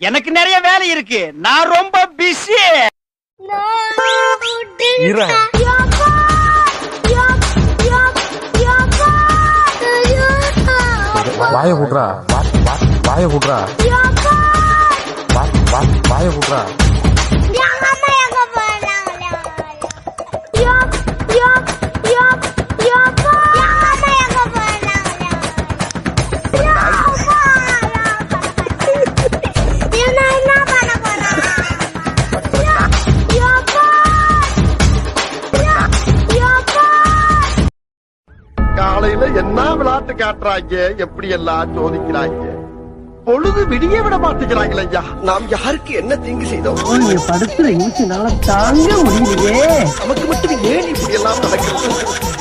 எனக்கு நிறைய வேலை இருக்கு, நான் ரொம்ப பிஸி. வாய கூட்டுறா, வாய கூட்டுறா, வாய கூட்டுறா. காலையில என்ன விளையாட்டு காட்டுறாங்க, எப்படி எல்லாம் சோதிக்கிறாங்க. பொழுது விடிய விட மாட்டேங்கிறாங்களே ஐயா. நாம் யாருக்கு என்ன தீங்கு செய்தோம்? படுத்துற தாங்க முடியலையே. நமக்கு மட்டும் ஏன் இப்படி எல்லாம் நடக்கிறது?